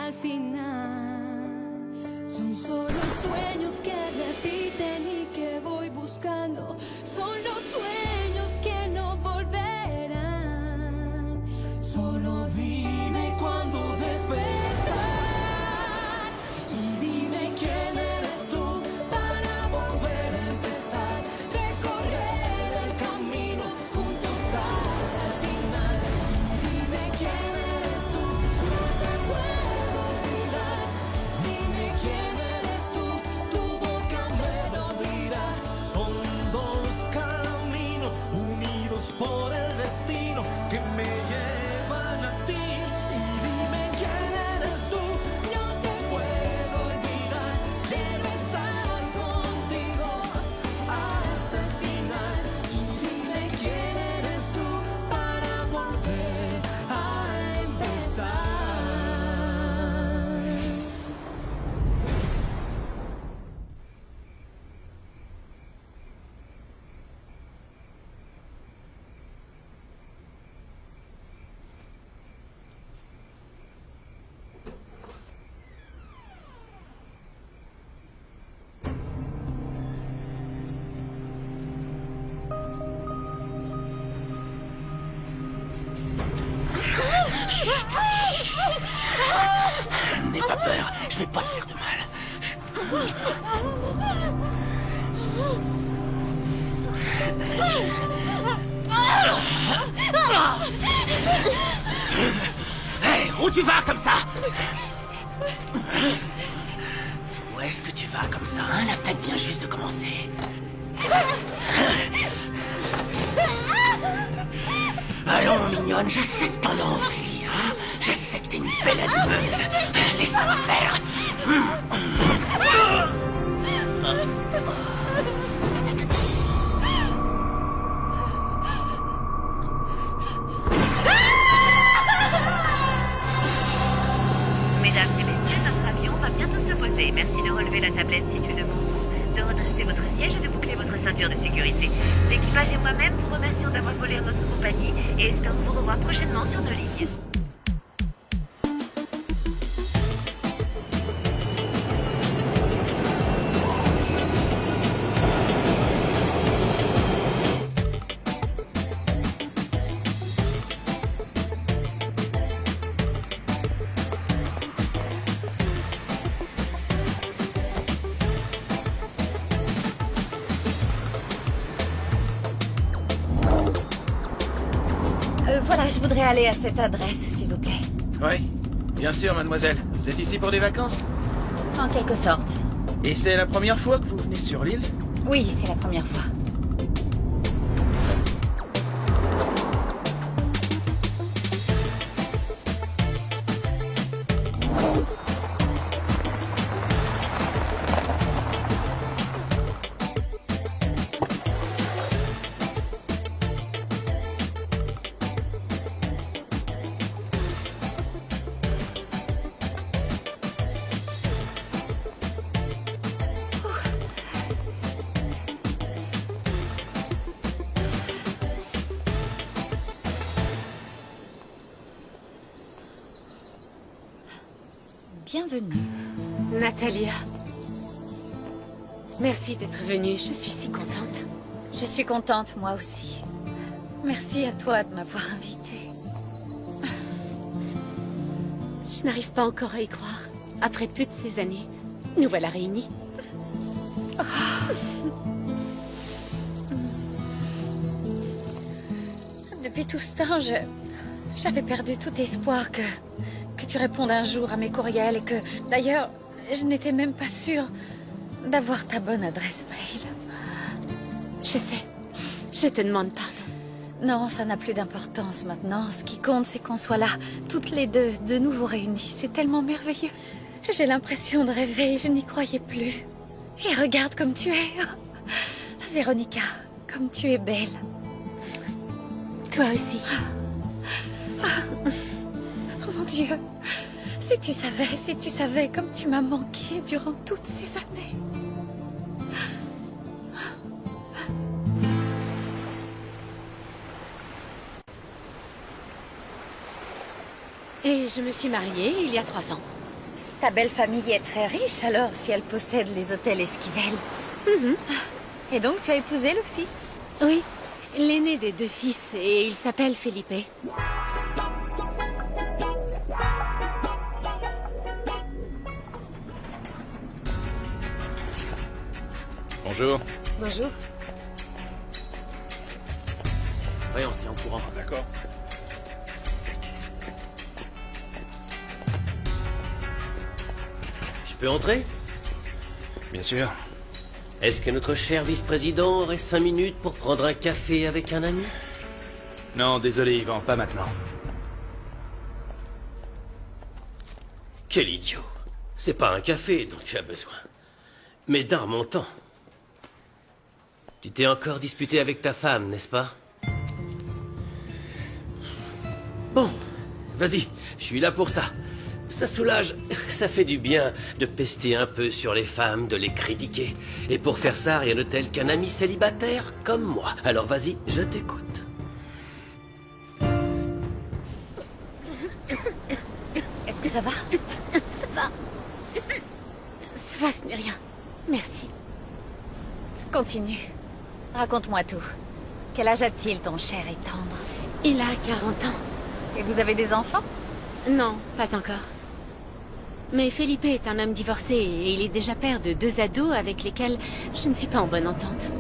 al final. Son solo sueños que repiten y que voy buscando. Son los sueños que no volverán. Solo dime cuándo despertar y dime quién eres tú para volver a empezar. Recorrer el camino juntos hasta el final. Dime quién eres tú, no te puedo olvidar. Dime quién eres tú, tu boca me lo dirá. Son dos caminos unidos por el destino que me llevan a ti. Y dime quién eres tú, No te puedo olvidar, quiero estar contigo hasta el final. Y dime quién eres tú para volver a empezar. N'aie pas peur, je vais pas te faire de mal. Hé, où tu vas comme ça? Où est-ce que tu vas comme ça, hein? La fête vient juste de commencer. Allons, mignonne, je sais que t'en as envie, hein? Je sais que t'es une belle animeuse. Laisse-moi faire. Mesdames et messieurs, notre avion va bientôt se poser. Merci de relever la tablette située devant vous, de redresser votre siège et de boucler votre ceinture de sécurité. L'équipage et moi-même vous remercions d'avoir volé en notre compagnie et espérons vous revoir prochainement sur nos lignes. Voilà, je voudrais aller à cette adresse, s'il vous plaît. Oui, bien sûr, mademoiselle. Vous êtes ici pour des vacances? En quelque sorte. Et c'est la première fois que vous venez sur l'île? Oui, c'est la première fois. Bienvenue. Natalia. Merci d'être venue, je suis si contente. Je suis contente, moi aussi. Merci à toi de m'avoir invitée. Je n'arrive pas encore à y croire. Après toutes ces années, nous voilà réunis. Depuis tout ce temps, j'avais perdu tout espoir que tu répondes un jour à mes courriels et que, d'ailleurs, je n'étais même pas sûre d'avoir ta bonne adresse mail. Je sais, je te demande pardon. Non, ça n'a plus d'importance maintenant. Ce qui compte, c'est qu'on soit là, toutes les deux, de nouveau réunies. C'est tellement merveilleux. J'ai l'impression de rêver, je n'y croyais plus. Et regarde comme tu es. Véronica, comme tu es belle. Toi aussi. Oh mon Dieu, si tu savais comme tu m'as manqué durant toutes ces années. Et je me suis mariée il y a 3 ans. Ta belle famille est très riche alors, si elle possède les hôtels Esquivel. Et donc tu as épousé le fils? Oui, l'aîné des 2 fils, et il s'appelle Felipe. Bonjour. Bonjour. Ouais, on se tient au courant. D'accord. Je peux entrer? Bien sûr. Est-ce que notre cher vice-président aurait 5 minutes pour prendre un café avec un ami? Non, désolé, Yvan, pas maintenant. Quel idiot. C'est pas un café dont tu as besoin, mais d'un remontant. Tu t'es encore disputé avec ta femme, n'est-ce pas? Bon, vas-y, je suis là pour ça. Ça soulage, ça fait du bien de pester un peu sur les femmes, de les critiquer. Et pour faire ça, rien de tel qu'un ami célibataire comme moi. Alors vas-y, je t'écoute. Est-ce que ça va? Ça va, ce n'est rien. Merci. Continue. Raconte-moi tout. Quel âge a-t-il, ton cher et tendre? Il a 40 ans. Et vous avez des enfants? Non, pas encore. Mais Felipe est un homme divorcé et il est déjà père de 2 ados avec lesquels je ne suis pas en bonne entente.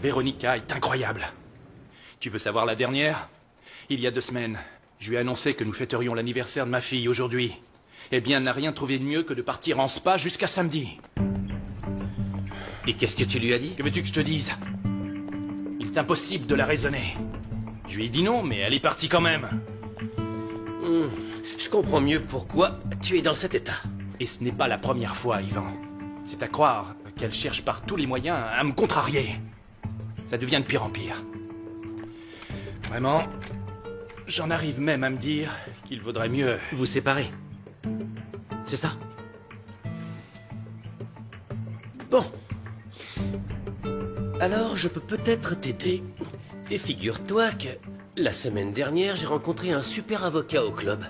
Véronica est incroyable. Tu veux savoir la dernière? Il y a 2 semaines, je lui ai annoncé que nous fêterions l'anniversaire de ma fille aujourd'hui. Eh bien, elle n'a rien trouvé de mieux que de partir en spa jusqu'à samedi. Et qu'est-ce que tu lui as dit? Que veux-tu que je te dise? Il est impossible de la raisonner. Je lui ai dit non, mais elle est partie quand même. Je comprends mieux pourquoi tu es dans cet état. Et ce n'est pas la première fois, Yvan. C'est à croire qu'elle cherche par tous les moyens à me contrarier. Ça devient de pire en pire. Vraiment, j'en arrive même à me dire qu'il vaudrait mieux... Vous séparer. C'est ça? Bon. Alors, je peux peut-être t'aider. Et figure-toi que la semaine dernière, j'ai rencontré un super avocat au club.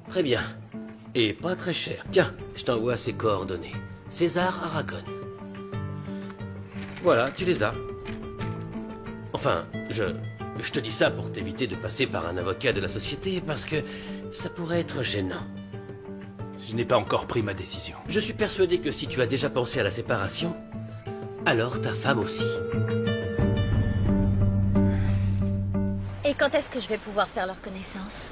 Très bien. Et pas très cher. Tiens, je t'envoie ses coordonnées. César Aragon. Voilà, tu les as. Enfin, je te dis ça pour t'éviter de passer par un avocat de la société parce que ça pourrait être gênant. Je n'ai pas encore pris ma décision. Je suis persuadé que si tu as déjà pensé à la séparation, alors ta femme aussi. Et quand est-ce que je vais pouvoir faire leur connaissance?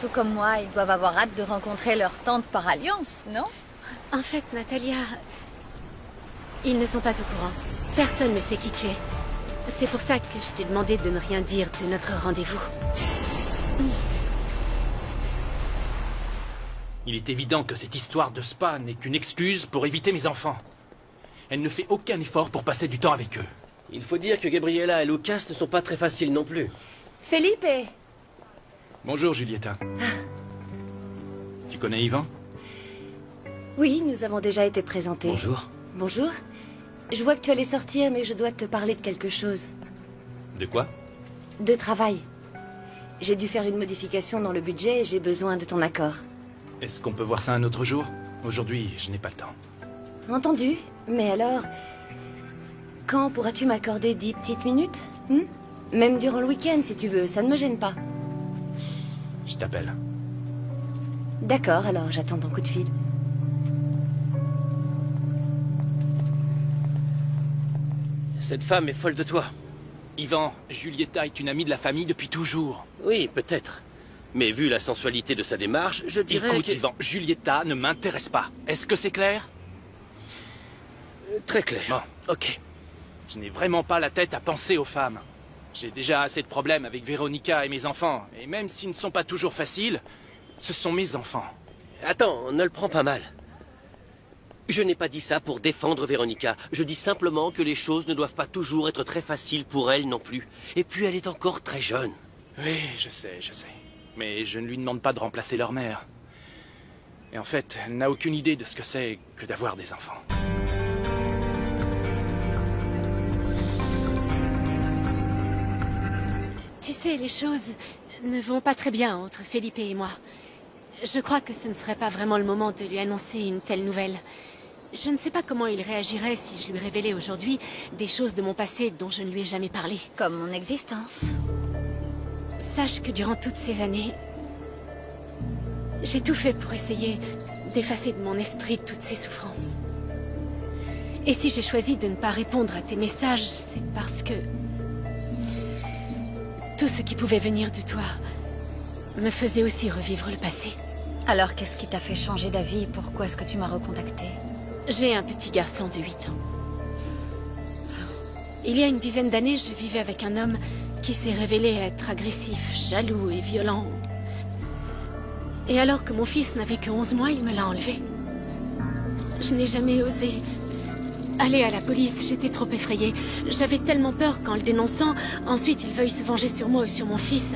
Tout comme moi, ils doivent avoir hâte de rencontrer leur tante par alliance, non? En fait, Natalia... Ils ne sont pas au courant. Personne ne sait qui tu es. C'est pour ça que je t'ai demandé de ne rien dire de notre rendez-vous. Il est évident que cette histoire de spa n'est qu'une excuse pour éviter mes enfants. Elle ne fait aucun effort pour passer du temps avec eux. Il faut dire que Gabriella et Lucas ne sont pas très faciles non plus. Felipe! Bonjour, Julieta. Tu connais Yvan? Oui, nous avons déjà été présentés. Bonjour. Bonjour. Je vois que tu allais sortir, mais je dois te parler de quelque chose. De quoi? De travail. J'ai dû faire une modification dans le budget et j'ai besoin de ton accord. Est-ce qu'on peut voir ça un autre jour? Aujourd'hui, je n'ai pas le temps. Entendu. Mais alors... Quand pourras-tu m'accorder 10 petites minutes? Même durant le week-end, si tu veux, ça ne me gêne pas. Je t'appelle. D'accord, alors j'attends ton coup de fil. Cette femme est folle de toi. Yvan, Julieta est une amie de la famille depuis toujours. Oui, peut-être. Mais vu la sensualité de sa démarche, je dirais Écoute, que... Yvan, Julieta ne m'intéresse pas. Est-ce que c'est clair? Très clair. Bon. Ok. Je n'ai vraiment pas la tête à penser aux femmes. J'ai déjà assez de problèmes avec Véronica et mes enfants. Et même s'ils ne sont pas toujours faciles, ce sont mes enfants. Attends, ne le prends pas mal. Je n'ai pas dit ça pour défendre Véronica. Je dis simplement que les choses ne doivent pas toujours être très faciles pour elle non plus. Et puis elle est encore très jeune. Oui, je sais. Mais je ne lui demande pas de remplacer leur mère. Et en fait, elle n'a aucune idée de ce que c'est que d'avoir des enfants. Tu sais, les choses ne vont pas très bien entre Felipe et moi. Je crois que ce ne serait pas vraiment le moment de lui annoncer une telle nouvelle. Je ne sais pas comment il réagirait si je lui révélais aujourd'hui des choses de mon passé dont je ne lui ai jamais parlé. Comme mon existence. Sache que durant toutes ces années, j'ai tout fait pour essayer d'effacer de mon esprit toutes ces souffrances. Et si j'ai choisi de ne pas répondre à tes messages, c'est parce que tout ce qui pouvait venir de toi me faisait aussi revivre le passé. Alors qu'est-ce qui t'a fait changer d'avis? Pourquoi est-ce que tu m'as recontacté? J'ai un petit garçon de 8 ans. Il y a une dizaine d'années, je vivais avec un homme qui s'est révélé être agressif, jaloux et violent. Et alors que mon fils n'avait que 11 mois, il me l'a enlevé. Je n'ai jamais osé aller à la police, j'étais trop effrayée. J'avais tellement peur qu'en le dénonçant, ensuite il veuille se venger sur moi ou sur mon fils.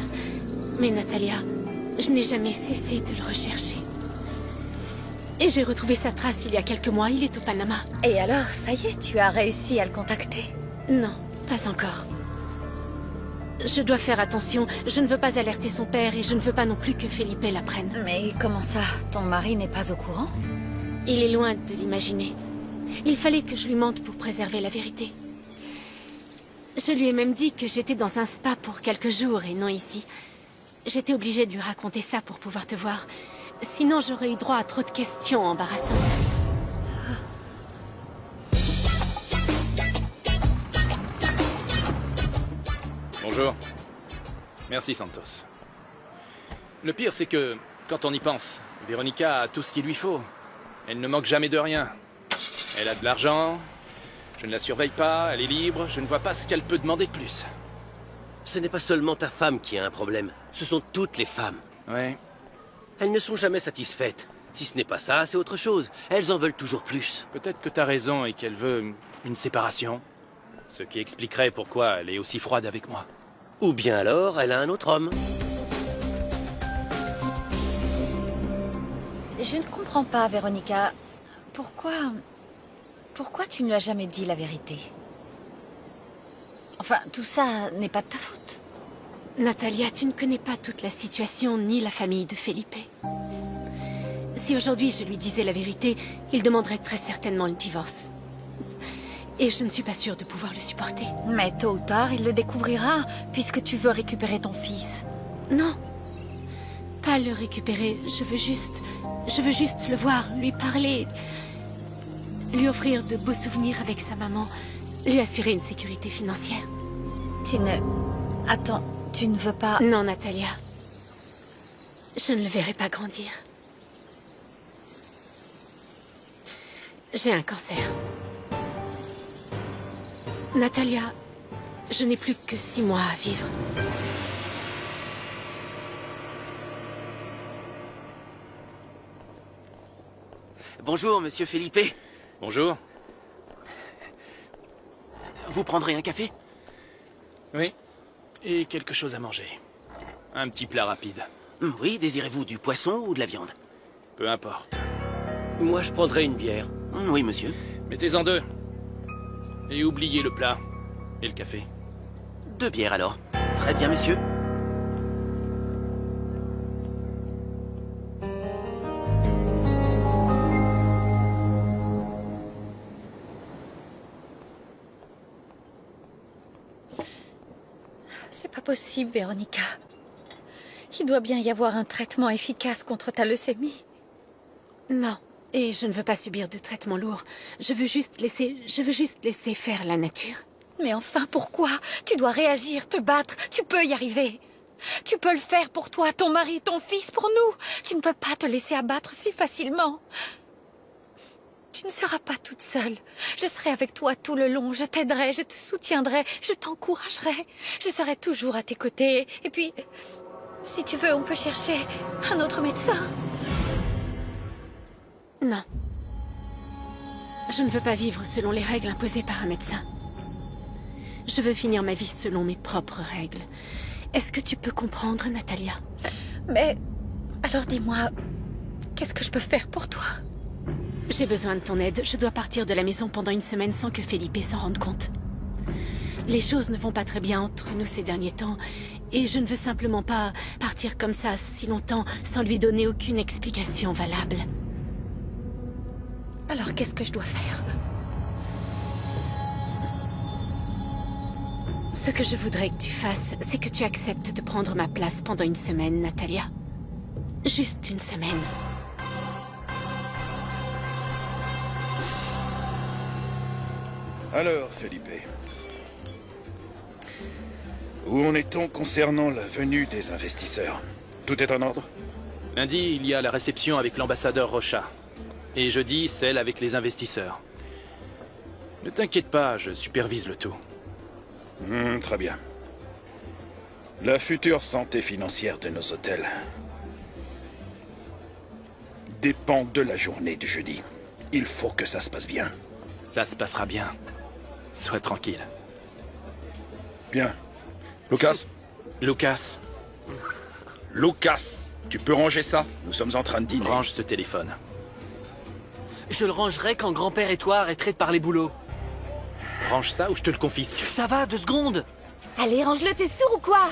Mais Natalia, je n'ai jamais cessé de le rechercher. Et j'ai retrouvé sa trace il y a quelques mois, il est au Panama. Et alors, ça y est, tu as réussi à le contacter? Non, pas encore. Je dois faire attention, je ne veux pas alerter son père et je ne veux pas non plus que Felipe l'apprenne. Mais comment ça? Ton mari n'est pas au courant? Il est loin de l'imaginer. Il fallait que je lui mente pour préserver la vérité. Je lui ai même dit que j'étais dans un spa pour quelques jours et non ici. J'étais obligée de lui raconter ça pour pouvoir te voir. Sinon, j'aurais eu droit à trop de questions embarrassantes. Bonjour. Merci, Santos. Le pire, c'est que, quand on y pense, Véronica a tout ce qu'il lui faut. Elle ne manque jamais de rien. Elle a de l'argent, je ne la surveille pas, elle est libre, je ne vois pas ce qu'elle peut demander de plus. Ce n'est pas seulement ta femme qui a un problème, ce sont toutes les femmes. Ouais, Elles ne sont jamais satisfaites. Si ce n'est pas ça, c'est autre chose. Elles en veulent toujours plus. peut-être que t'as raison et qu'elle veut une séparation. Ce qui expliquerait pourquoi elle est aussi froide avec moi. Ou bien alors, elle a un autre homme. Je ne comprends pas, Véronica. Pourquoi tu ne lui as jamais dit la vérité? Enfin, tout ça n'est pas de ta faute. Natalia, tu ne connais pas toute la situation ni la famille de Felipe. Si aujourd'hui je lui disais la vérité, il demanderait très certainement le divorce. Et je ne suis pas sûre de pouvoir le supporter. Mais tôt ou tard, il le découvrira, puisque tu veux récupérer ton fils. Non. Pas le récupérer, je veux juste le voir, lui parler, lui offrir de beaux souvenirs avec sa maman, lui assurer une sécurité financière. Attends, tu ne veux pas... Non, Natalia. Je ne le verrai pas grandir. J'ai un cancer. Natalia, je n'ai plus que 6 mois à vivre. Bonjour, monsieur Felipe. Bonjour. Vous prendrez un café? Oui. Et quelque chose à manger. Un petit plat rapide. Oui, désirez-vous du poisson ou de la viande? Peu importe. Moi, je prendrais une bière. Oui, monsieur. Mettez-en 2. Et oubliez le plat. Et le café. 2 bières alors. Très bien, messieurs. C'est pas possible, Véronica. Il doit bien y avoir un traitement efficace contre ta leucémie. Non. Et je ne veux pas subir de traitement lourd. Je veux juste laisser faire la nature. Mais enfin, pourquoi? Tu dois réagir, te battre. Tu peux y arriver. Tu peux le faire pour toi, ton mari, ton fils, pour nous. Tu ne peux pas te laisser abattre si facilement. Tu ne seras pas toute seule. Je serai avec toi tout le long. Je t'aiderai, je te soutiendrai, je t'encouragerai. Je serai toujours à tes côtés. Et puis, si tu veux, on peut chercher un autre médecin. Non. Je ne veux pas vivre selon les règles imposées par un médecin. Je veux finir ma vie selon mes propres règles. Est-ce que tu peux comprendre, Natalia? Mais, alors dis-moi, qu'est-ce que je peux faire pour toi? J'ai besoin de ton aide. Je dois partir de la maison pendant une semaine sans que Felipe s'en rende compte. Les choses ne vont pas très bien entre nous ces derniers temps, et je ne veux simplement pas partir comme ça si longtemps sans lui donner aucune explication valable. Alors qu'est-ce que je dois faire? Ce que je voudrais que tu fasses, c'est que tu acceptes de prendre ma place pendant une semaine, Natalia. Juste une semaine. Alors, Felipe. Où en est-on concernant la venue des investisseurs? Tout est en ordre? Lundi, il y a la réception avec l'ambassadeur Rocha. Et jeudi, celle avec les investisseurs. Ne t'inquiète pas, je supervise le tout. Très bien. La future santé financière de nos hôtels dépend de la journée du jeudi. Il faut que ça se passe bien. Ça se passera bien. Sois tranquille. Bien. Lucas? Lucas, Lucas, tu peux ranger ça? Nous sommes en train de dîner. range ce téléphone. Je le rangerai quand grand-père et toi arrêterez de parler boulot. Range ça ou je te le confisque. Ça va, 2 secondes. Allez, range-le, t'es sourd ou quoi?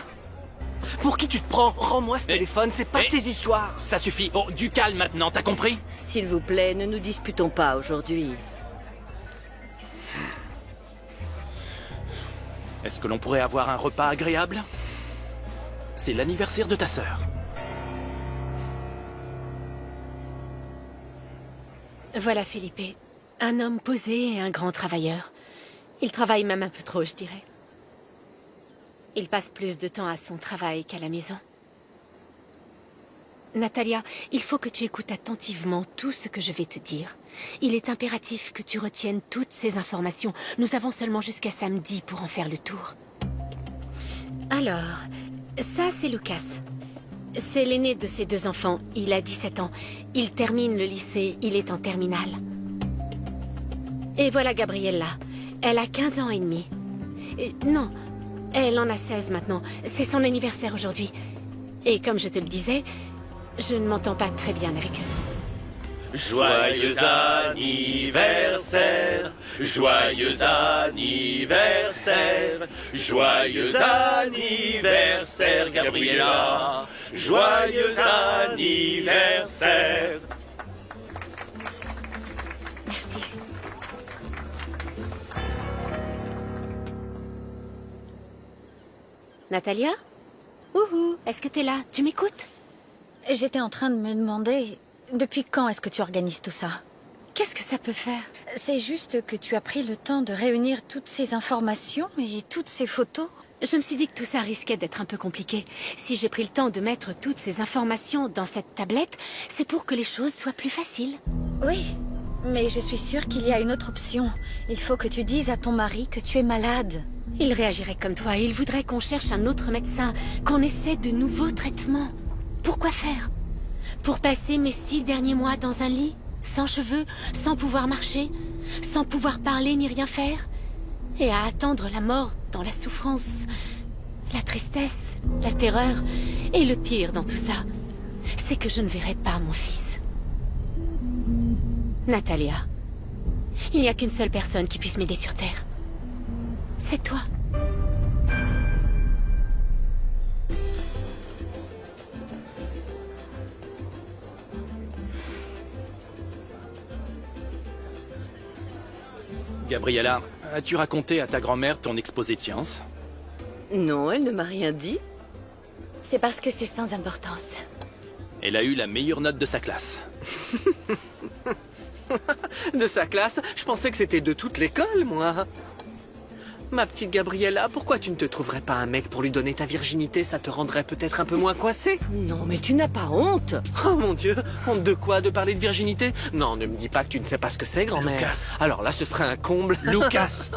Pour qui tu te prends? Rends-moi ce téléphone, c'est pas tes histoires. Ça suffit. Oh, du calme maintenant, t'as compris? S'il vous plaît, ne nous disputons pas aujourd'hui. Est-ce que l'on pourrait avoir un repas agréable? C'est l'anniversaire de ta sœur. Voilà Felipe, un homme posé et un grand travailleur. Il travaille même un peu trop, je dirais. Il passe plus de temps à son travail qu'à la maison. Natalia, il faut que tu écoutes attentivement tout ce que je vais te dire. Il est impératif que tu retiennes toutes ces informations. Nous avons seulement jusqu'à samedi pour en faire le tour. Alors, ça c'est Lucas. C'est l'aîné de ses 2 enfants. Il a 17 ans. Il termine le lycée. Il est en terminale. Et voilà Gabriella. Elle a 15 ans et demi. Non, elle en a 16 maintenant. C'est son anniversaire aujourd'hui. Et comme je te le disais, je ne m'entends pas très bien avec eux. Joyeux anniversaire, joyeux anniversaire, joyeux anniversaire, Gabriella, joyeux anniversaire. Merci. Natalia? Ouhou, est-ce que t'es là? Tu m'écoutes? J'étais en train de me demander, depuis quand est-ce que tu organises tout ça? Qu'est-ce que ça peut faire? C'est juste que tu as pris le temps de réunir toutes ces informations et toutes ces photos. Je me suis dit que tout ça risquait d'être un peu compliqué. Si j'ai pris le temps de mettre toutes ces informations dans cette tablette, c'est pour que les choses soient plus faciles. Oui, mais je suis sûre qu'il y a une autre option. Il faut que tu dises à ton mari que tu es malade. Il réagirait comme toi. Il voudrait qu'on cherche un autre médecin, qu'on essaie de nouveaux traitements. Pourquoi faire? Pour passer mes 6 derniers mois dans un lit, sans cheveux, sans pouvoir marcher, sans pouvoir parler ni rien faire, et à attendre la mort dans la souffrance, la tristesse, la terreur, et le pire dans tout ça, c'est que je ne verrai pas mon fils. Natalia, il n'y a qu'une seule personne qui puisse m'aider sur Terre. C'est toi. Gabriella, as-tu raconté à ta grand-mère ton exposé de sciences? Non, elle ne m'a rien dit. C'est parce que c'est sans importance. Elle a eu la meilleure note de sa classe. De sa classe, je pensais que c'était de toute l'école, moi. Ma petite Gabriella, pourquoi tu ne te trouverais pas un mec pour lui donner ta virginité? Ça te rendrait peut-être un peu moins coincé. Non, mais tu n'as pas honte. Oh mon Dieu, honte de quoi? De parler de virginité? Non, ne me dis pas que tu ne sais pas ce que c'est, grand-mère. Lucas. Alors là, ce serait un comble. Lucas!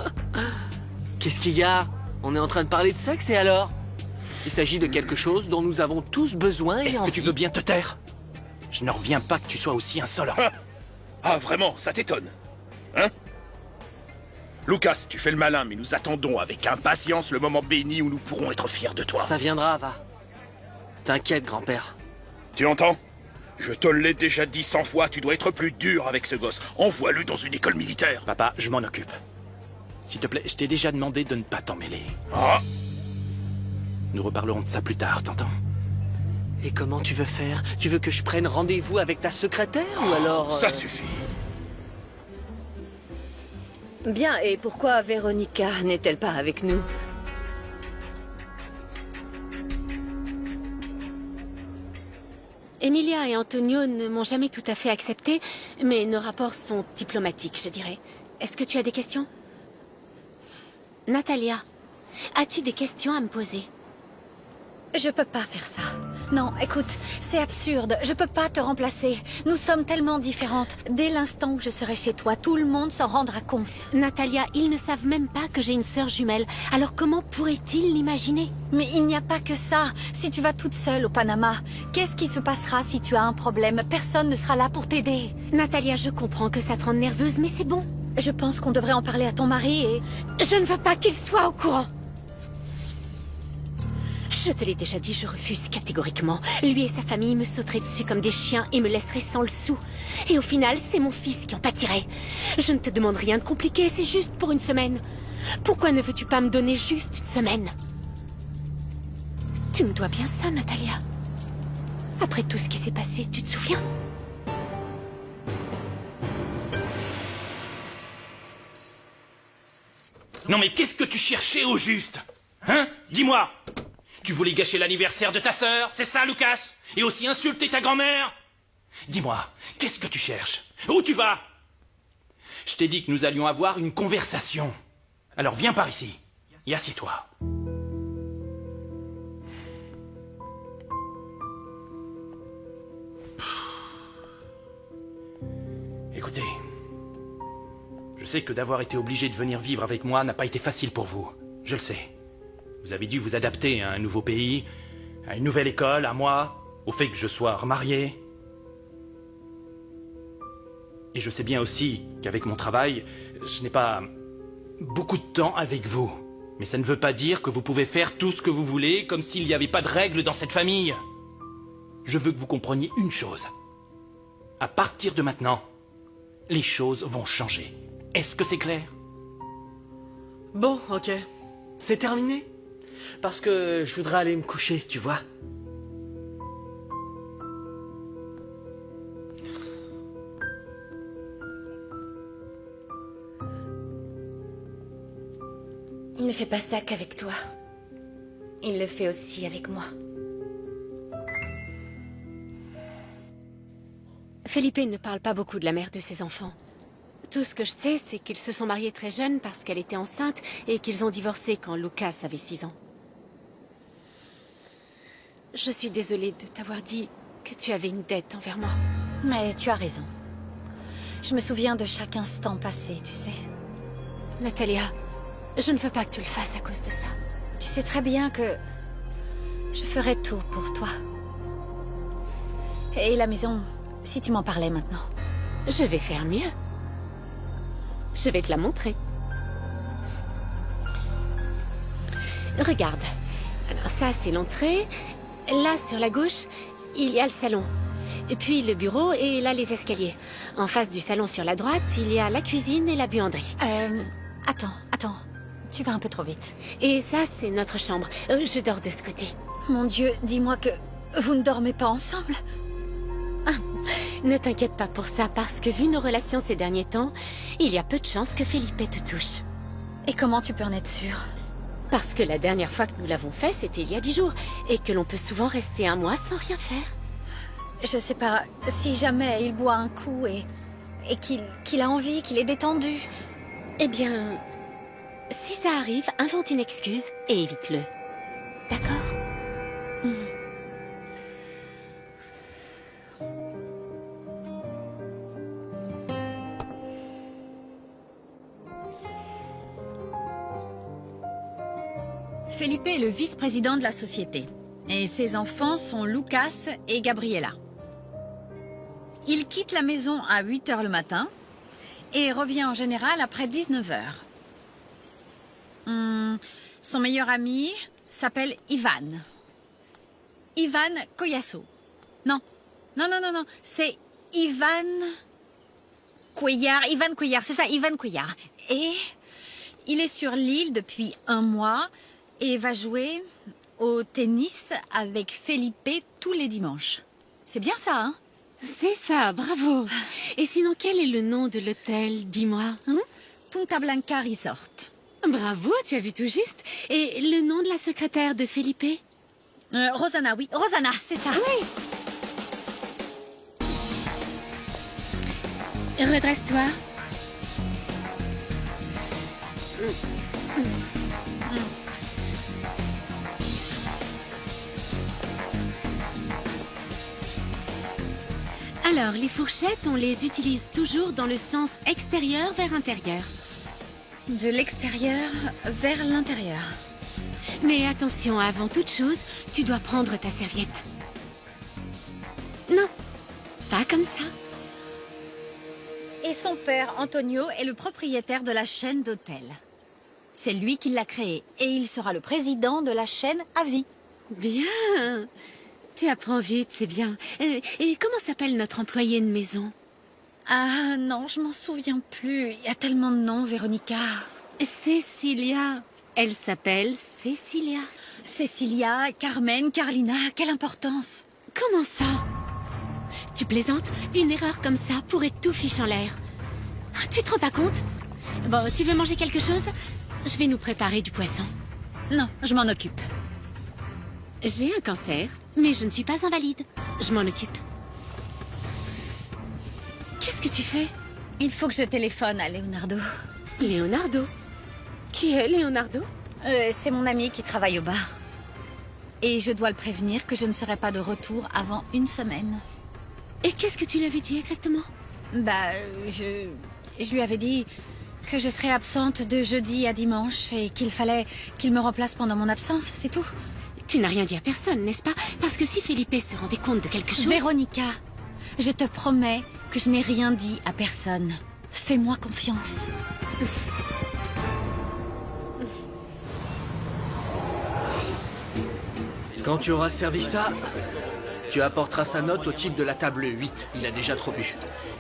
Qu'est-ce qu'il y a? On est en train de parler de sexe et alors? Il s'agit de quelque chose dont nous avons tous besoin et Est-ce que envie. tu veux bien te taire? Je ne reviens pas que tu sois aussi insolent. Ah, vraiment, ça t'étonne? Hein? Lucas, tu fais le malin, mais nous attendons avec impatience le moment béni où nous pourrons être fiers de toi. Ça viendra, va. T'inquiète, grand-père. Tu entends? Je te l'ai déjà dit 100 fois, tu dois être plus dur avec ce gosse. Envoie-le dans une école militaire. Papa, je m'en occupe. S'il te plaît, je t'ai déjà demandé de ne pas t'en mêler. Ah, Nous reparlerons de ça plus tard, t'entends? Et comment tu veux faire? Tu veux que je prenne rendez-vous avec ta secrétaire ou alors... ça suffit. Bien, et pourquoi Véronica n'est-elle pas avec nous? Emilia et Antonio ne m'ont jamais tout à fait accepté, mais nos rapports sont diplomatiques, je dirais. Est-ce que tu as des questions? Natalia, as-tu des questions à me poser? Je peux pas faire ça. Non, écoute, c'est absurde. Je peux pas te remplacer. Nous sommes tellement différentes. Dès l'instant où je serai chez toi, tout le monde s'en rendra compte. Natalia, ils ne savent même pas que j'ai une sœur jumelle. Alors comment pourraient-ils l'imaginer? Mais il n'y a pas que ça. Si tu vas toute seule au Panama, qu'est-ce qui se passera si tu as un problème? Personne ne sera là pour t'aider. Natalia, je comprends que ça te rende nerveuse, mais c'est bon. Je pense qu'on devrait en parler à ton mari et... Je ne veux pas qu'il soit au courant. Je te l'ai déjà dit, je refuse catégoriquement. Lui et sa famille me sauteraient dessus comme des chiens et me laisseraient sans le sou. Et au final, c'est mon fils qui en pâtirait. Je ne te demande rien de compliqué, c'est juste pour une semaine. Pourquoi ne veux-tu pas me donner juste une semaine? Tu me dois bien ça, Natalia. Après tout ce qui s'est passé, tu te souviens? Non mais qu'est-ce que tu cherchais au juste? Hein? Dis-moi! Tu voulais gâcher l'anniversaire de ta sœur, c'est ça, Lucas? Et aussi insulter ta grand-mère? Dis-moi, qu'est-ce que tu cherches? Où tu vas? Je t'ai dit que nous allions avoir une conversation. Alors viens par ici et assieds-toi. Écoutez, je sais que d'avoir été obligé de venir vivre avec moi n'a pas été facile pour vous. Je le sais. Vous avez dû vous adapter à un nouveau pays, à une nouvelle école, à moi, au fait que je sois remarié. Et je sais bien aussi qu'avec mon travail, je n'ai pas beaucoup de temps avec vous. Mais ça ne veut pas dire que vous pouvez faire tout ce que vous voulez, comme s'il n'y avait pas de règles dans cette famille. Je veux que vous compreniez une chose. À partir de maintenant, les choses vont changer. Est-ce que c'est clair? Bon, ok. C'est terminé. Parce que je voudrais aller me coucher, tu vois. Il ne fait pas ça qu'avec toi. Il le fait aussi avec moi. Felipe ne parle pas beaucoup de la mère de ses enfants. Tout ce que je sais, c'est qu'ils se sont mariés très jeunes parce qu'elle était enceinte et qu'ils ont divorcé quand Lucas avait 6 ans. Je suis désolée de t'avoir dit que tu avais une dette envers moi. Mais tu as raison. Je me souviens de chaque instant passé, tu sais. Natalia, je ne veux pas que tu le fasses à cause de ça. Tu sais très bien que je ferai tout pour toi. Et la maison, si tu m'en parlais maintenant. Je vais faire mieux. Je vais te la montrer. Regarde. Alors ça, c'est l'entrée. Là, sur la gauche, il y a le salon. Et puis le bureau et là, les escaliers. En face du salon, sur la droite, il y a la cuisine et la buanderie. Attends. Tu vas un peu trop vite. Et ça, c'est notre chambre. Je dors de ce côté. Mon Dieu, dis-moi que vous ne dormez pas ensemble? Ne t'inquiète pas pour ça, parce que vu nos relations ces derniers temps, il y a peu de chances que Felipe te touche. Et comment tu peux en être sûre? Parce que la dernière fois que nous l'avons fait, c'était il y a 10 jours, et que l'on peut souvent rester un mois sans rien faire. Je sais pas, si jamais il boit un coup et qu'il a envie, qu'il est détendu. Eh bien, si ça arrive, invente une excuse et évite-le. D'accord? Felipe est le vice-président de la société. Et ses enfants sont Lucas et Gabriela. Il quitte la maison à 8 h le matin et revient en général après 19 h. Son meilleur ami s'appelle Ivan. Ivan Collasso. Non, c'est Ivan Cuellar. Ivan Cuellar, c'est ça, Ivan Cuellar. Et Il est sur l'île depuis 1 mois et va jouer au tennis avec Felipe tous les dimanches. C'est bien ça, hein? C'est ça, bravo. Et sinon, quel est le nom de l'hôtel, dis-moi, hein? Punta Blanca Resort. Bravo, tu as vu tout juste. Et le nom de la secrétaire de Felipe? Rosanna, oui. Rosanna, c'est ça. Oui. Redresse-toi. Alors, les fourchettes, on les utilise toujours dans le sens extérieur vers intérieur. De l'extérieur vers l'intérieur. Mais attention, avant toute chose, tu dois prendre ta serviette. Non, pas comme ça. Et son père, Antonio, est le propriétaire de la chaîne d'hôtels. C'est lui qui l'a créée et il sera le président de la chaîne à vie. Bien. Tu apprends vite, c'est bien. Et comment s'appelle notre employé de maison? Ah non, je m'en souviens plus. Il y a tellement de noms, Véronica. Cécilia. Elle s'appelle Cécilia. Cécilia, Carmen, Carlina, quelle importance. Comment ça? Tu plaisantes? Une erreur comme ça pourrait tout fiche en l'air. Tu te rends pas compte? Bon, tu veux manger quelque chose? Je vais nous préparer du poisson. Non, je m'en occupe. J'ai un cancer, mais je ne suis pas invalide. Je m'en occupe. Qu'est-ce que tu fais? Il faut que je téléphone à Leonardo. Leonardo? Qui est Leonardo? C'est mon ami qui travaille au bar. Et je dois le prévenir que je ne serai pas de retour avant 1 semaine. Et qu'est-ce que tu lui avais dit exactement? Je lui avais dit que je serais absente de jeudi à dimanche et qu'il fallait qu'il me remplace pendant mon absence, c'est tout. Tu n'as rien dit à personne, n'est-ce pas? Parce que si Felipe se rendait compte de quelque chose... Véronica, je te promets que je n'ai rien dit à personne. Fais-moi confiance. Quand tu auras servi ça, tu apporteras sa note au type de la table 8. Il a déjà trop bu.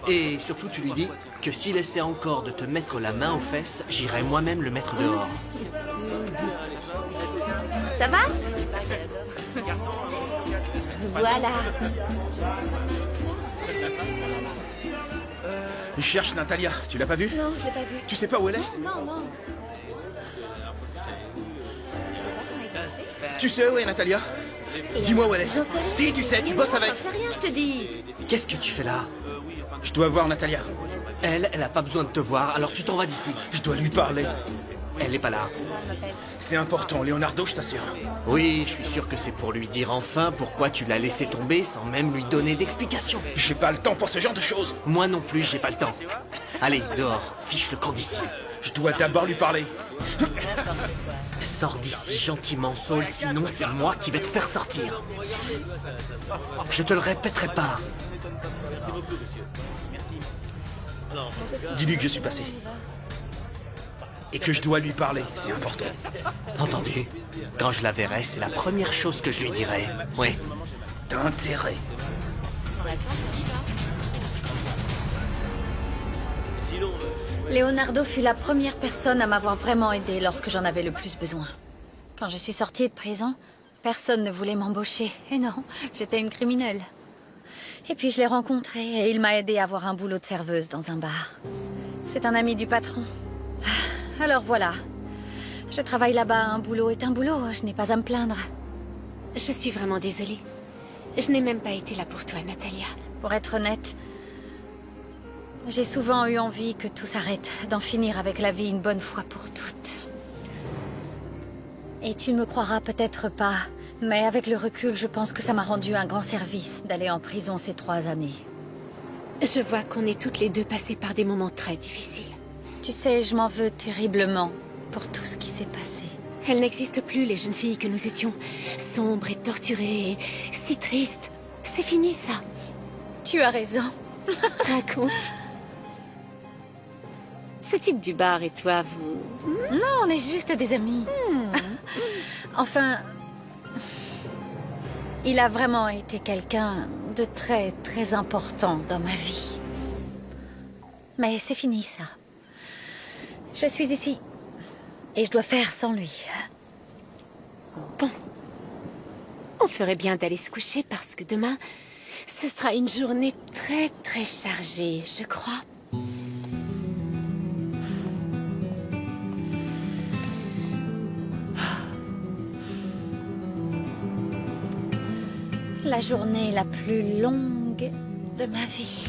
Et surtout, tu lui dis que s'il essaie encore de te mettre la main aux fesses, j'irai moi-même le mettre dehors. Ça va? Voilà. Je cherche Natalia, tu l'as pas vue? Non, je l'ai pas vu. Tu sais pas où elle est? Non, non. Tu sais où est Natalia? Dis-moi où elle est. J'en sais rien. Si, tu sais, tu Mais bosses non, avec. J'en sais rien, je te dis. Qu'est-ce que tu fais là? Je dois voir Natalia. Elle a pas besoin de te voir, alors tu t'en vas d'ici. Je dois lui parler. Elle est pas là. C'est important, Leonardo, je t'assure. Oui, je suis sûr que c'est pour lui dire enfin pourquoi tu l'as laissé tomber sans même lui donner d'explication. J'ai pas le temps pour ce genre de choses. Moi non plus, j'ai pas le temps. Allez, dehors, fiche le camp d'ici. Je dois d'abord lui parler. Sors d'ici gentiment, Saul, sinon c'est moi qui vais te faire sortir. Je te le répéterai pas. Dis-lui que je suis passé. Et que je dois lui parler, c'est important. Entendu? Quand je la verrai, c'est la première chose que je lui dirai. Oui. T'as intérêt. Leonardo fut la première personne à m'avoir vraiment aidée lorsque j'en avais le plus besoin. Quand je suis sortie de prison, personne ne voulait m'embaucher. Et non, j'étais une criminelle. Et puis je l'ai rencontré et il m'a aidé à avoir un boulot de serveuse dans un bar. C'est un ami du patron. Alors voilà. Je travaille là-bas, un boulot est un boulot, je n'ai pas à me plaindre. Je suis vraiment désolée. Je n'ai même pas été là pour toi, Natalia. Pour être honnête, j'ai souvent eu envie que tout s'arrête, d'en finir avec la vie une bonne fois pour toutes. Et tu ne me croiras peut-être pas, mais avec le recul, je pense que ça m'a rendu un grand service d'aller en prison ces 3 années. Je vois qu'on est toutes les deux passées par des moments très difficiles. Tu sais, je m'en veux terriblement pour tout ce qui s'est passé. Elles n'existent plus, les jeunes filles que nous étions. Sombres et torturées, et si tristes. C'est fini, ça. Tu as raison. Raconte. Ce type du bar et toi, vous... Non, on est juste des amis. Enfin, il a vraiment été quelqu'un de très, très important dans ma vie. Mais c'est fini, ça. Je suis ici Et je dois faire sans lui. Bon. On ferait bien d'aller se coucher parce que demain, ce sera une journée très très chargée, je crois. La journée la plus longue de ma vie.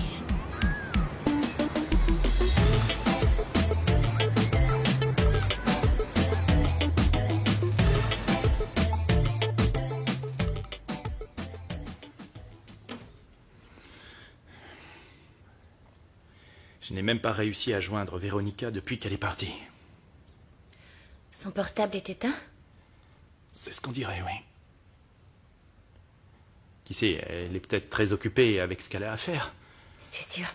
Je n'ai même pas réussi à joindre Véronica depuis qu'elle est partie. Son portable est éteint? C'est ce qu'on dirait, oui. Qui sait, elle est peut-être très occupée avec ce qu'elle a à faire. C'est sûr.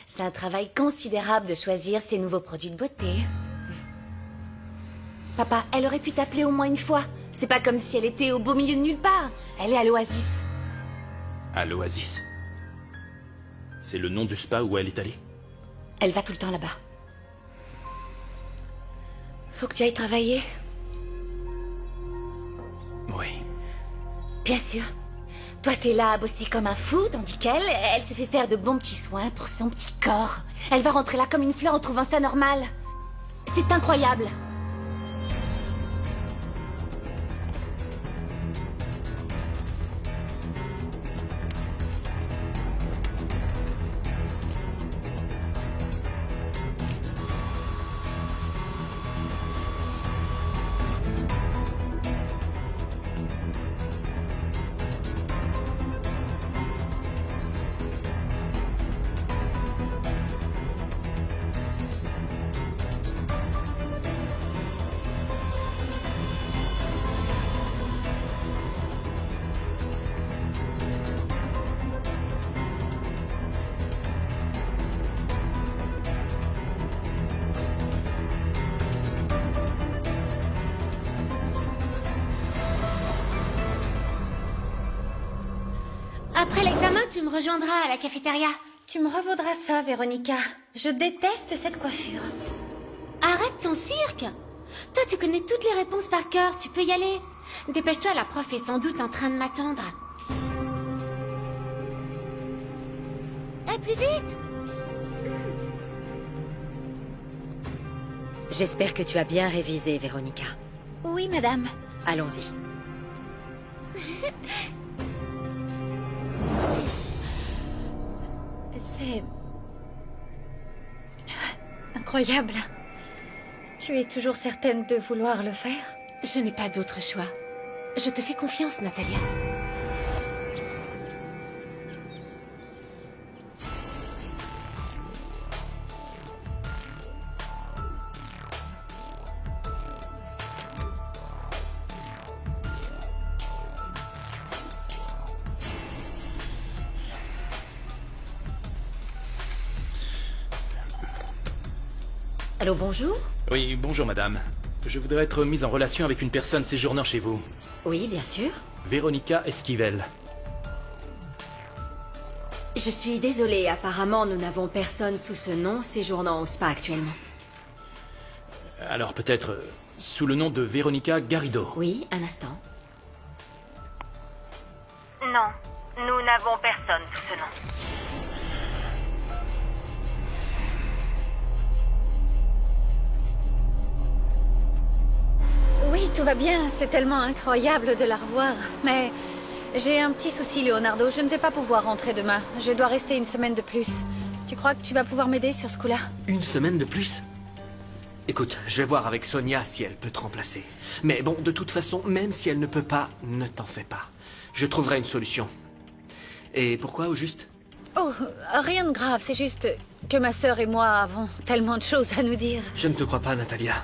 C'est un travail considérable de choisir ses nouveaux produits de beauté. Papa, elle aurait pu t'appeler au moins une fois. C'est pas comme si elle était au beau milieu de nulle part. Elle est à l'Oasis. À l'Oasis. C'est le nom du spa où elle est allée? Elle va tout le temps là-bas. Faut que tu ailles travailler. Oui. Bien sûr. Toi, t'es là à bosser comme un fou, tandis qu'elle, elle se fait faire de bons petits soins pour son petit corps. Elle va rentrer là comme une fleur en trouvant ça normal. C'est incroyable. Après l'examen, tu me rejoindras à la cafétéria. Tu me revaudras ça, Véronica. Je déteste cette coiffure. Arrête ton cirque. Toi, tu connais toutes les réponses par cœur, tu peux y aller. Dépêche-toi, la prof est sans doute en train de m'attendre. Eh, plus vite! J'espère que tu as bien révisé, Véronica. Oui, madame. Allons-y. C'est... incroyable. Tu es toujours certaine de vouloir le faire? Je n'ai pas d'autre choix. Je te fais confiance, Natalia. Allô, bonjour? Oui, bonjour madame. Je voudrais être mise en relation avec une personne séjournant chez vous. Oui, bien sûr. Véronica Esquivel. Je suis désolée, apparemment nous n'avons personne sous ce nom séjournant au spa actuellement. Alors peut-être sous le nom de Véronica Garrido. Oui, un instant. Non, nous n'avons personne sous ce nom. Oui, tout va bien. C'est tellement incroyable de la revoir. Mais j'ai un petit souci, Leonardo. Je ne vais pas pouvoir rentrer demain. Je dois rester une semaine de plus. Tu crois que tu vas pouvoir m'aider sur ce coup-là? Une semaine de plus? Écoute, je vais voir avec Sonia si elle peut te remplacer. Mais bon, de toute façon, même si elle ne peut pas, ne t'en fais pas. Je trouverai une solution. Et pourquoi, au juste? Oh, rien de grave. C'est juste que ma sœur et moi avons tellement de choses à nous dire. Je ne te crois pas, Natalia.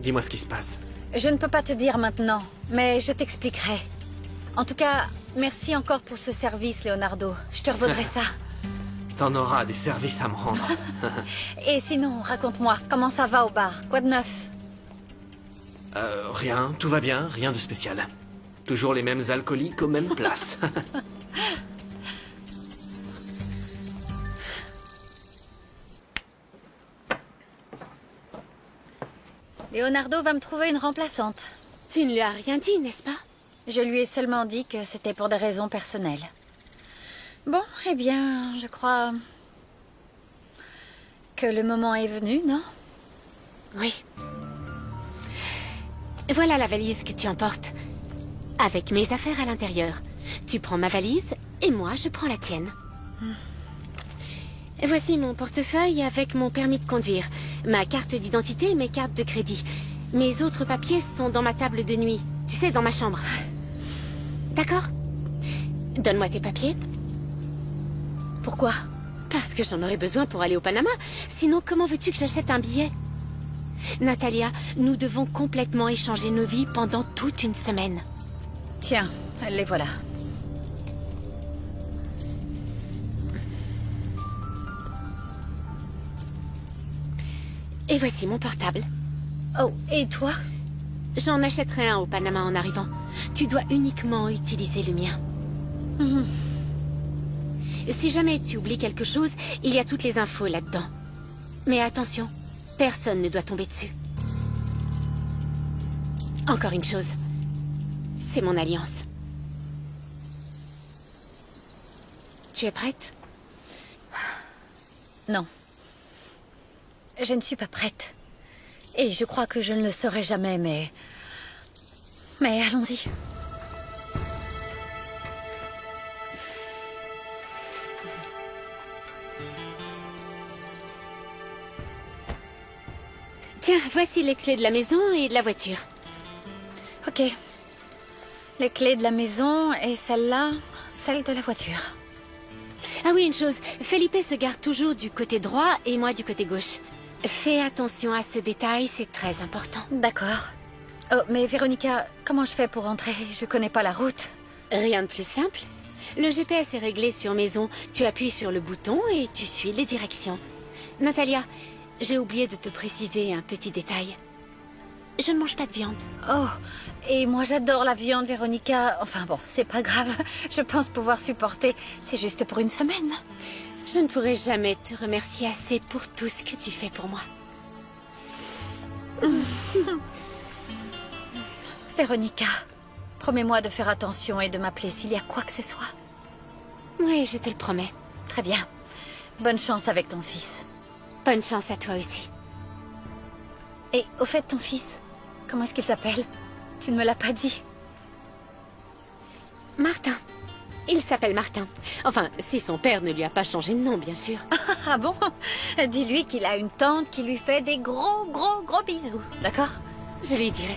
Dis-moi ce qui se passe. Je ne peux pas te dire maintenant, mais je t'expliquerai. En tout cas, merci encore pour ce service, Leonardo. Je te revaudrai ça. T'en auras des services à me rendre. Et sinon, raconte-moi, comment ça va au bar? Quoi de neuf? Rien, tout va bien, rien de spécial. Toujours les mêmes alcooliques aux mêmes places. Leonardo va me trouver une remplaçante. Tu ne lui as rien dit, n'est-ce pas? Je lui ai seulement dit que c'était pour des raisons personnelles. Bon, eh bien, je crois que le moment est venu, non? Oui. Voilà la valise que tu emportes. Avec mes affaires à l'intérieur. Tu prends ma valise et moi, je prends la tienne. Voici mon portefeuille avec mon permis de conduire, ma carte d'identité et mes cartes de crédit. Mes autres papiers sont dans ma table de nuit. Tu sais, dans ma chambre. D'accord? Donne-moi tes papiers. Pourquoi? Parce que j'en aurais besoin pour aller au Panama. Sinon, comment veux-tu que j'achète un billet? Natalia, nous devons complètement échanger nos vies pendant toute une semaine. Tiens, les voilà. Et voici mon portable. Oh, et toi? J'en achèterai un au Panama en arrivant. Tu dois uniquement utiliser le mien. Si jamais tu oublies quelque chose, il y a toutes les infos là-dedans. Mais attention, personne ne doit tomber dessus. Encore une chose. C'est mon alliance. Tu es prête? Non. Je ne suis pas prête. Et je crois que je ne le serai jamais, mais... Mais allons-y. Tiens, voici les clés de la maison et de la voiture. Ok. Les clés de la maison et celle-là, celle de la voiture. Ah oui, une chose. Felipe se gare toujours du côté droit et moi du côté gauche. Fais attention à ce détail, c'est très important. D'accord. Oh, mais Véronica, comment je fais pour rentrer? Je connais pas la route. Rien de plus simple. Le GPS est réglé sur maison. Tu appuies sur le bouton et tu suis les directions. Natalia, j'ai oublié de te préciser un petit détail. Je ne mange pas de viande. Oh, et moi j'adore la viande, Véronica. Enfin bon, c'est pas grave. Je pense pouvoir supporter. C'est juste pour une semaine. Je ne pourrai jamais te remercier assez pour tout ce que tu fais pour moi. Véronica, promets-moi de faire attention et de m'appeler s'il y a quoi que ce soit. Oui, je te le promets. Très bien. Bonne chance avec ton fils. Bonne chance à toi aussi. Et au fait, ton fils, comment est-ce qu'il s'appelle? Tu ne me l'as pas dit. Martin. Il s'appelle Martin. Enfin, si son père ne lui a pas changé de nom, bien sûr. Ah bon? Dis-lui qu'il a une tante qui lui fait des gros bisous. D'accord? Je lui dirai.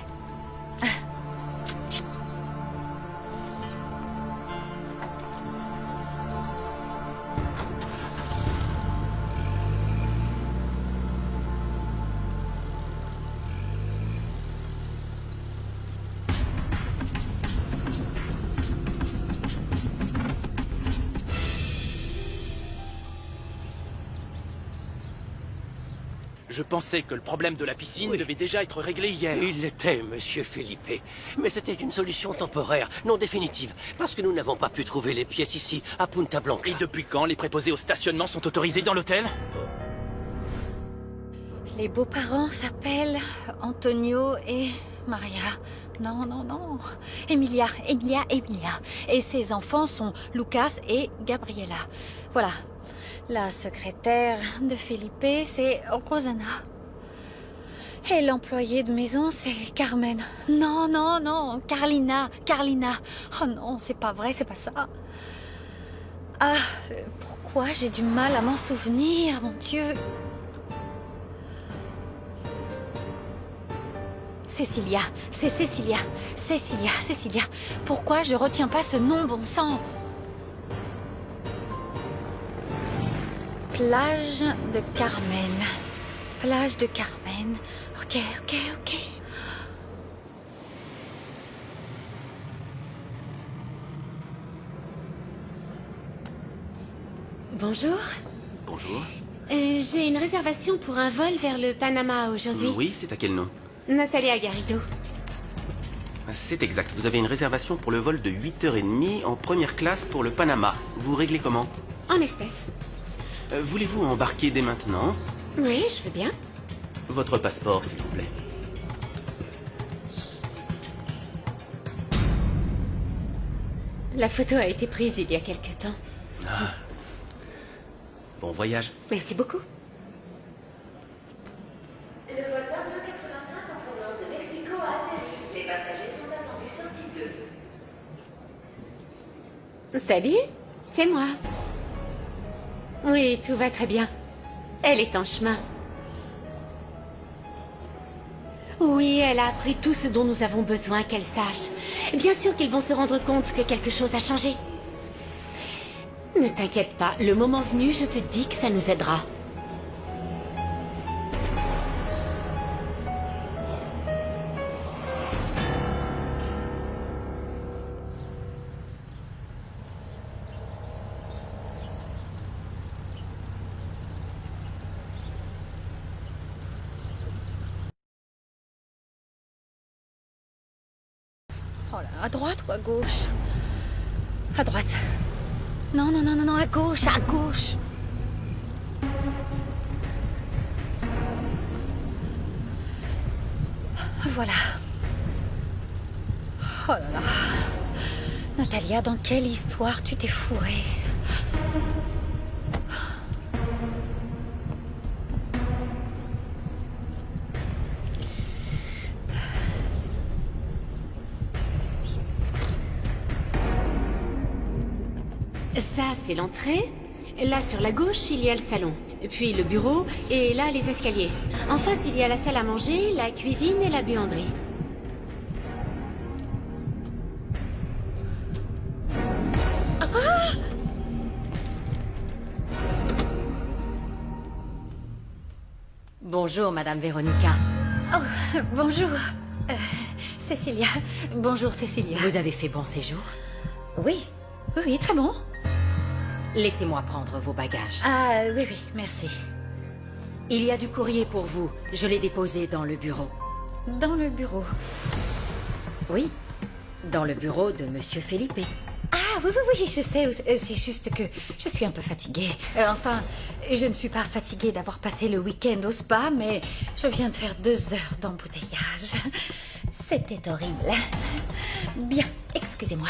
Je pensais que le problème de la piscine devait déjà être réglé hier. Il l'était, monsieur Felipe. Mais c'était une solution temporaire, non définitive. Parce que nous n'avons pas pu trouver les pièces ici, à Punta Blanca. Et depuis quand les préposés au stationnement sont autorisés dans l'hôtel? Les beaux-parents s'appellent Antonio et Maria. Non. Emilia. Et ses enfants sont Lucas et Gabriela. Voilà. La secrétaire de Felipe, c'est Rosana. Et l'employé de maison, c'est Carmen. Non, Carlina. Oh non, c'est pas vrai, c'est pas ça. Ah, pourquoi j'ai du mal à m'en souvenir, mon Dieu. Cecilia, c'est Cecilia. Cecilia. Pourquoi je retiens pas ce nom, bon sang? Plage de Carmen. Ok. Bonjour. Bonjour. J'ai une réservation pour un vol vers le Panama aujourd'hui. Oui, c'est à quel nom? Natalia Garrido. C'est exact. Vous avez une réservation pour le vol de 8h30 en première classe pour le Panama. Vous réglez comment? En espèces. Voulez-vous embarquer dès maintenant? Oui, je veux bien. Votre passeport, s'il vous plaît. La photo a été prise il y a quelque temps. Bon voyage. Merci beaucoup. Le vol 2285 en provenance de Mexico a atterri. Les passagers sont attendus sortie 2. Salut, c'est moi. Oui, tout va très bien. Elle est en chemin. Oui, elle a appris tout ce dont nous avons besoin qu'elle sache. Bien sûr qu'ils vont se rendre compte que quelque chose a changé. Ne t'inquiète pas, le moment venu, je te dis que ça nous aidera. Oh là, à droite ou à gauche? À droite. Non, non, non, non, non, à gauche, à gauche. Voilà. Oh là là. Natalia, dans quelle histoire tu t'es fourrée? Ça, c'est l'entrée. Là, sur la gauche, il y a le salon. Puis le bureau, et là, les escaliers. En face, il y a la salle à manger, la cuisine et la buanderie. Bonjour, Madame Véronica. Oh, bonjour. Cécilia. Bonjour, Cécilia. Vous avez fait bon séjour? Oui, oui, oui, très bon. Laissez-moi prendre vos bagages. Ah, oui, oui, merci. Il y a du courrier pour vous. Je l'ai déposé dans le bureau. Dans le bureau. Oui, dans le bureau de Monsieur Felipe. Ah, oui, oui, oui, je sais. C'est juste que je suis un peu fatiguée. Enfin, je ne suis pas fatiguée d'avoir passé le week-end au spa, mais je viens de faire 2 heures d'embouteillage. C'était horrible. Bien, excusez-moi.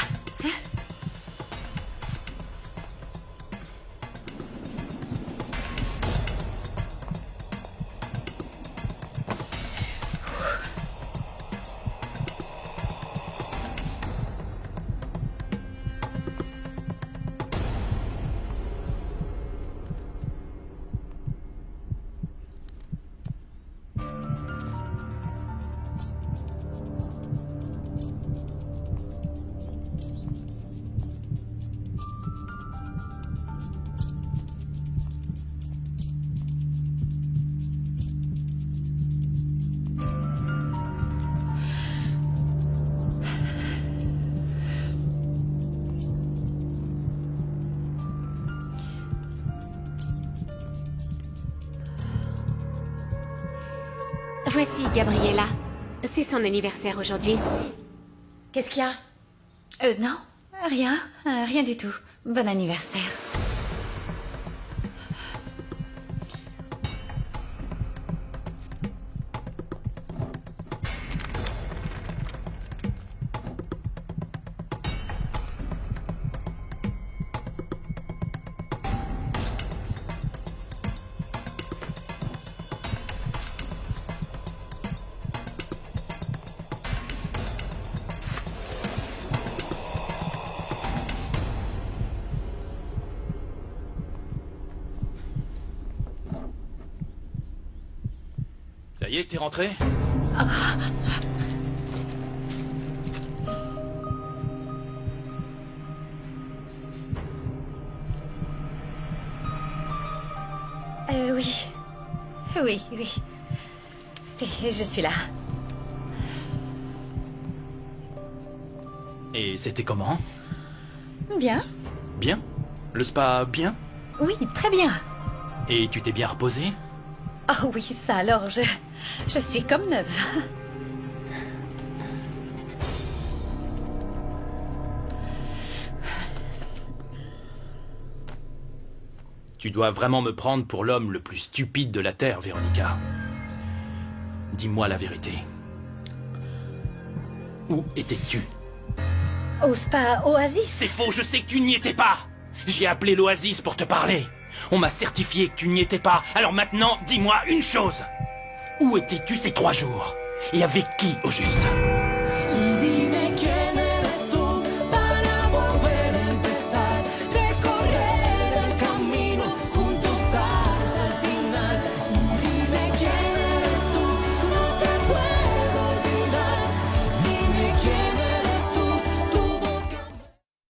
Voici Gabriella. C'est son anniversaire aujourd'hui. Qu'est-ce qu'il y a? Non, rien, rien du tout. Bon anniversaire. Ça y est, t'es rentré? Oui. Oui, oui. Et je suis là. Et c'était comment? Bien. Bien? Le spa, bien? Oui, très bien. Et tu t'es bien reposé? Ah oui, ça alors, je suis comme neuve. Tu dois vraiment me prendre pour l'homme le plus stupide de la Terre, Véronica. Dis-moi la vérité. Où étais-tu? Au spa Oasis. C'est faux, je sais que tu n'y étais pas. J'ai appelé l'Oasis pour te parler. On m'a certifié que tu n'y étais pas. Alors maintenant, dis-moi une chose. Où étais-tu ces 3 jours? Et avec qui, au juste?